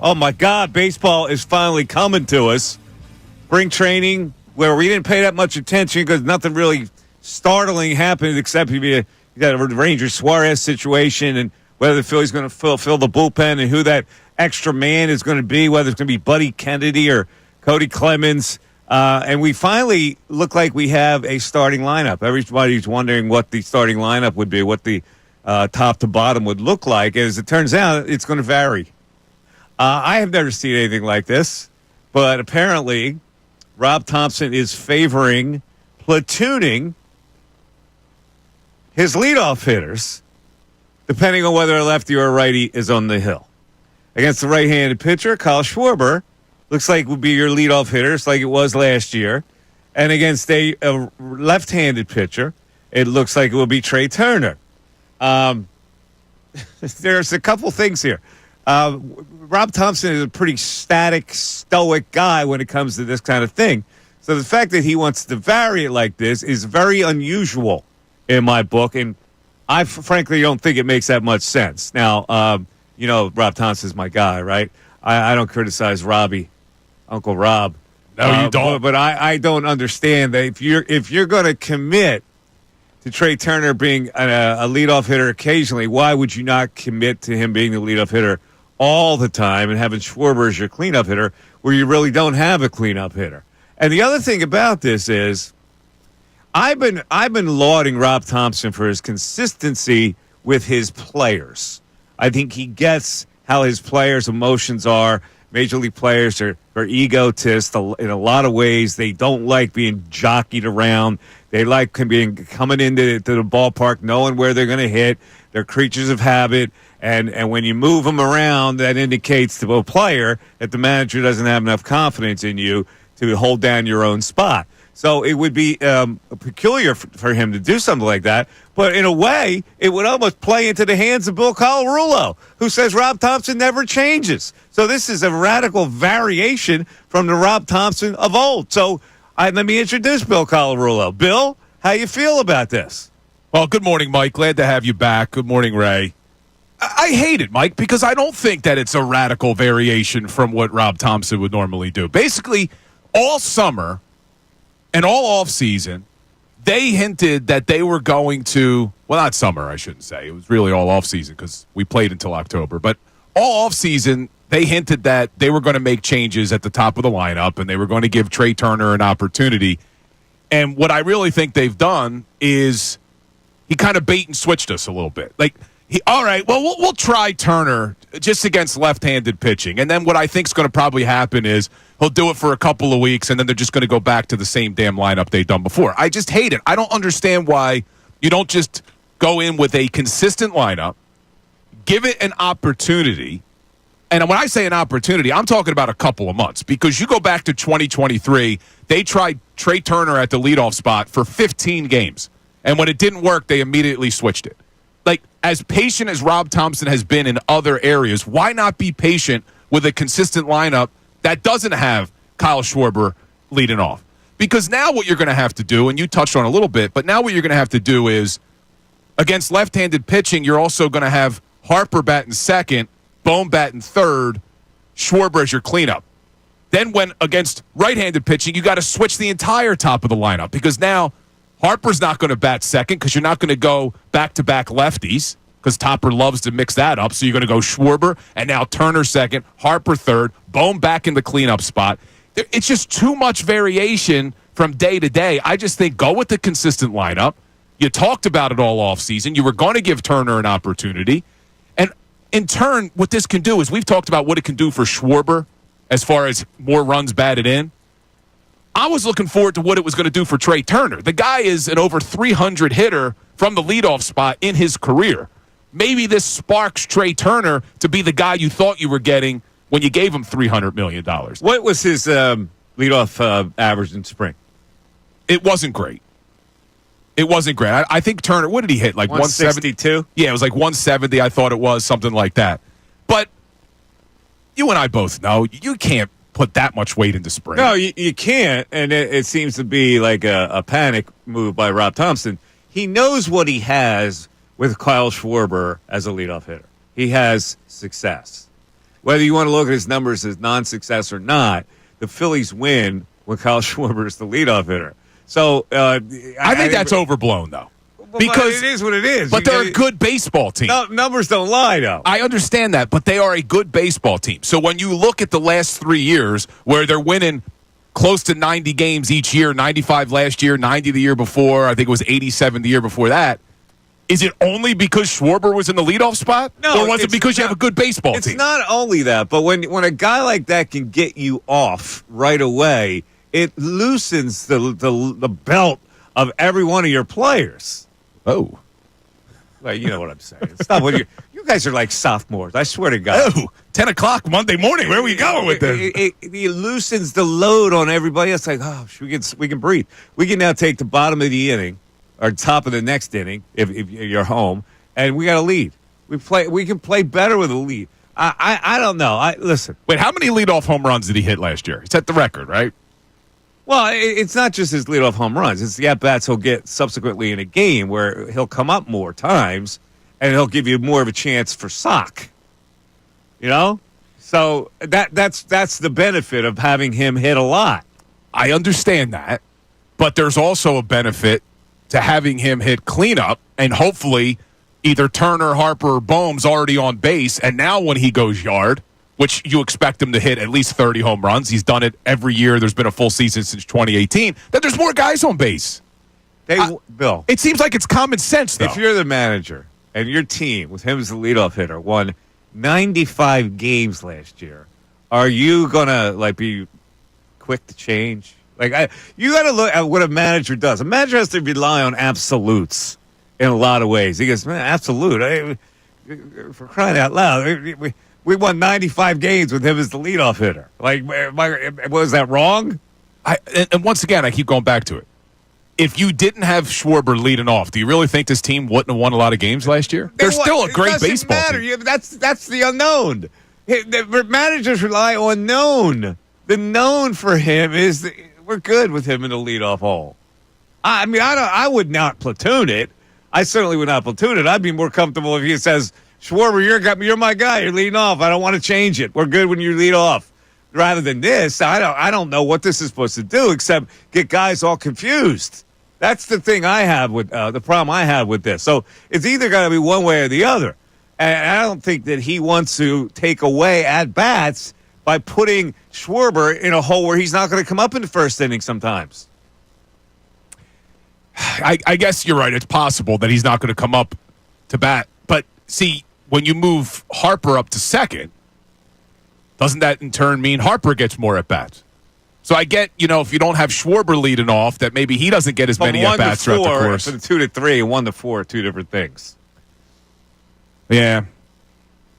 Oh, my God, baseball is finally coming to us. Spring training, where we didn't pay that much attention because nothing really startling happened except you got a Ranger Suarez situation and whether the Phillies going to fill the bullpen and who that extra man is going to be, whether it's going to be Buddy Kennedy or Cody Clemens. And we finally look like we have a starting lineup. Everybody's wondering what the starting lineup would be, what the top to bottom would look like. As it turns out, it's going to vary. I have never seen anything like this, but apparently Rob Thomson is favoring platooning his leadoff hitters, depending on whether a lefty or a righty is on the hill. Against the right-handed pitcher, Kyle Schwarber looks like would be your leadoff hitter, just like it was last year. And against a left-handed pitcher, it looks like it will be Trey Turner. There's a couple things here. Rob Thomson is a pretty static, stoic guy when it comes to this kind of thing. So the fact that he wants to vary it like this is very unusual in my book, and I frankly don't think it makes that much sense. Now, Rob Thompson's my guy, right? I don't criticize Uncle Rob. No, you don't. But I don't understand that if you're going to commit to Trey Turner being a leadoff hitter occasionally, why would you not commit to him being the leadoff hitter all the time and having Schwarber as your cleanup hitter where you really don't have a cleanup hitter? And the other thing about this is I've been lauding Rob Thomson for his consistency with his players. I think he gets how his players' emotions are. Major league players are egotists in a lot of ways. They don't like being jockeyed around. They like coming into the ballpark knowing where they're going to hit. They're creatures of habit. And when you move them around, that indicates to a player that the manager doesn't have enough confidence in you to hold down your own spot. So it would be peculiar for him to do something like that. But in a way, it would almost play into the hands of Bill Colarulo, who says Rob Thomson never changes. So this is a radical variation from the Rob Thomson of old. So let me introduce Bill Colarulo. Bill, how you feel about this? Well, good morning, Mike. Glad to have you back. Good morning, Ray. I hate it, Mike, because I don't think that it's a radical variation from what Rob Thomson would normally do. Basically, all summer and all offseason, they hinted that they were going to, well, not summer, I shouldn't say. It was really all offseason because we played until October. But all offseason, they hinted that they were going to make changes at the top of the lineup and they were going to give Trey Turner an opportunity. And what I really think they've done is he kind of bait and switched us a little bit. All right, well, we'll try Turner just against left-handed pitching. And then what I think is going to probably happen is he'll do it for a couple of weeks, and then they're just going to go back to the same damn lineup they've done before. I just hate it. I don't understand why you don't just go in with a consistent lineup, give it an opportunity. And when I say an opportunity, I'm talking about a couple of months. Because you go back to 2023, they tried Trey Turner at the leadoff spot for 15 games. And when it didn't work, they immediately switched it. As patient as Rob Thomson has been in other areas, why not be patient with a consistent lineup that doesn't have Kyle Schwarber leading off? Because now what you're going to have to do, and you touched on a little bit, but now what you're going to have to do is, against left-handed pitching, you're also going to have Harper batting second, Bohm batting third, Schwarber as your cleanup. Then when against right-handed pitching, you got to switch the entire top of the lineup because now Harper's not going to bat second because you're not going to go back-to-back lefties because Topper loves to mix that up. So you're going to go Schwarber and now Turner second, Harper third, Bohm back in the cleanup spot. It's just too much variation from day to day. I just think go with the consistent lineup. You talked about it all offseason. You were going to give Turner an opportunity. And in turn, what this can do is we've talked about what it can do for Schwarber as far as more runs batted in. I was looking forward to what it was going to do for Trey Turner. The guy is an over 300 hitter from the leadoff spot in his career. Maybe this sparks Trey Turner to be the guy you thought you were getting when you gave him $300 million. What was his leadoff average in spring? It wasn't great. I think Turner, what did he hit? Like 162? Yeah, it was like 170, I thought it was, something like that. But you and I both know you can't put that much weight into spring. No, you can't, and it seems to be like a panic move by Rob Thomson. He knows what he has with Kyle Schwarber as a leadoff hitter. He has success. whether you want to look at his numbers as non-success or not, the Phillies win when Kyle Schwarber is the leadoff hitter. So I think that's overblown, though. Because it is what it is. But they're a good baseball team. No, numbers don't lie, though. I understand that, but they are a good baseball team. So when you look at the last 3 years where they're winning close to 90 games each year, 95 last year, 90 the year before, I think it was 87 the year before that, is it only because Schwarber was in the leadoff spot? No, or was it because you have a good baseball team? It's not only that, but when a guy like that can get you off right away, it loosens the belt of every one of your players. Oh. Well, you know what I'm saying. Stop what you guys are like sophomores. I swear to God. Oh, 10 o'clock Monday morning. Where are we going with this? It loosens the load on everybody. It's like, oh, we can breathe. We can now take the bottom of the inning or top of the next inning if you're home, and we got a lead. We can play better with a lead. I don't know. Listen. Wait, how many leadoff home runs did he hit last year? He set the record, right? Well, it's not just his leadoff home runs. It's the at-bats he'll get subsequently in a game where he'll come up more times and he'll give you more of a chance for sock. You know? So that's the benefit of having him hit a lot. I understand that, but there's also a benefit to having him hit cleanup and hopefully either Turner, Harper, or Bohm's already on base, and now when he goes yard, which you expect him to hit at least 30 home runs. He's done it every year. There's been a full season since 2018. That there's more guys on base. Bill, it seems like it's common sense, though. If you're the manager and your team, with him as the leadoff hitter, won 95 games last year, are you going to be quick to change? You got to look at what a manager does. A manager has to rely on absolutes in a lot of ways. He goes, man, absolute. For crying out loud, we won 95 games with him as the leadoff hitter. Was that wrong? And once again, I keep going back to it. If you didn't have Schwarber leading off, do you really think this team wouldn't have won a lot of games last year? They're still a great baseball team. That's the unknown. The managers rely on known. The known for him is we're good with him in the leadoff hole. I would not platoon it. I certainly would not platoon it. I'd be more comfortable if he says, Schwarber, you're my guy. You're leading off. I don't want to change it. We're good when you lead off. Rather than this, I don't know what this is supposed to do except get guys all confused. That's the thing I have with the problem I have with this. So it's either got to be one way or the other. And I don't think that he wants to take away at bats by putting Schwarber in a hole where he's not going to come up in the first inning sometimes. I guess you're right. It's possible that he's not going to come up to bat. But see, when you move Harper up to second, doesn't that in turn mean Harper gets more at-bats? So I get, if you don't have Schwarber leading off, that maybe he doesn't get as many at-bats throughout the course. For the 2 to 3 and 1 to 4 are two different things. Yeah.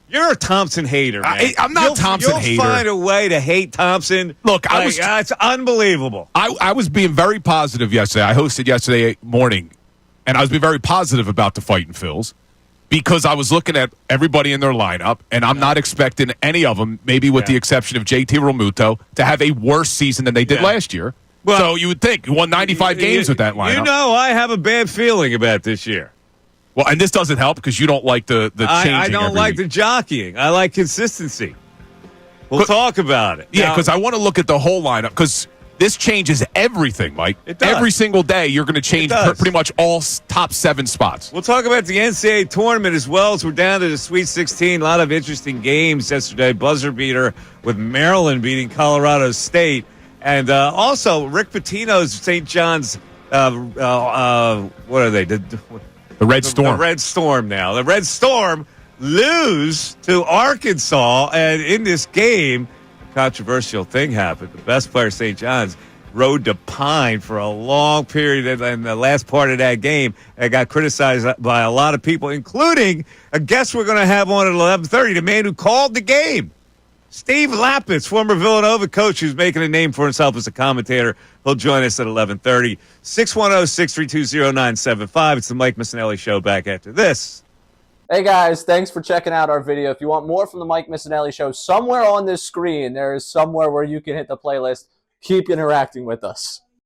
You're a Thompson hater, man. I'm not Thompson hater. You'll find a way to hate Thompson. Look, it's unbelievable. I was being very positive yesterday. I hosted yesterday morning, and I was being very positive about the Fightin' Phils. Because I was looking at everybody in their lineup, and I'm not expecting any of them, maybe with the exception of JT Realmuto, to have a worse season than they did last year. Well, so you would think you won 95 games with that lineup. I have a bad feeling about this year. Well, and this doesn't help because you don't like the changing. I don't like the jockeying. I like consistency. We'll talk about it. Yeah, because I want to look at the whole lineup because this changes everything, Mike. It does. Every single day, you're going to change pretty much all top 7 spots. We'll talk about the NCAA tournament as well as we're down to the Sweet 16. A lot of interesting games yesterday. Buzzer beater with Maryland beating Colorado State. And also, Rick Pitino's St. John's, what are they? The Red Storm. The Red Storm now. The Red Storm lose to Arkansas. And in this game, controversial thing happened. The best player, St. John's, rode to Pine for a long period in the last part of that game and got criticized by a lot of people, including a guest we're going to have on at 11:30, the man who called the game, Steve Lapis, former Villanova coach who's making a name for himself as a commentator. He'll join us at 11:30. 610-632-0975. It's the Mike Missanelli Show back after this. Hey guys, thanks for checking out our video. If you want more from the Mike Missanelli Show, somewhere on this screen, there is somewhere where you can hit the playlist. Keep interacting with us.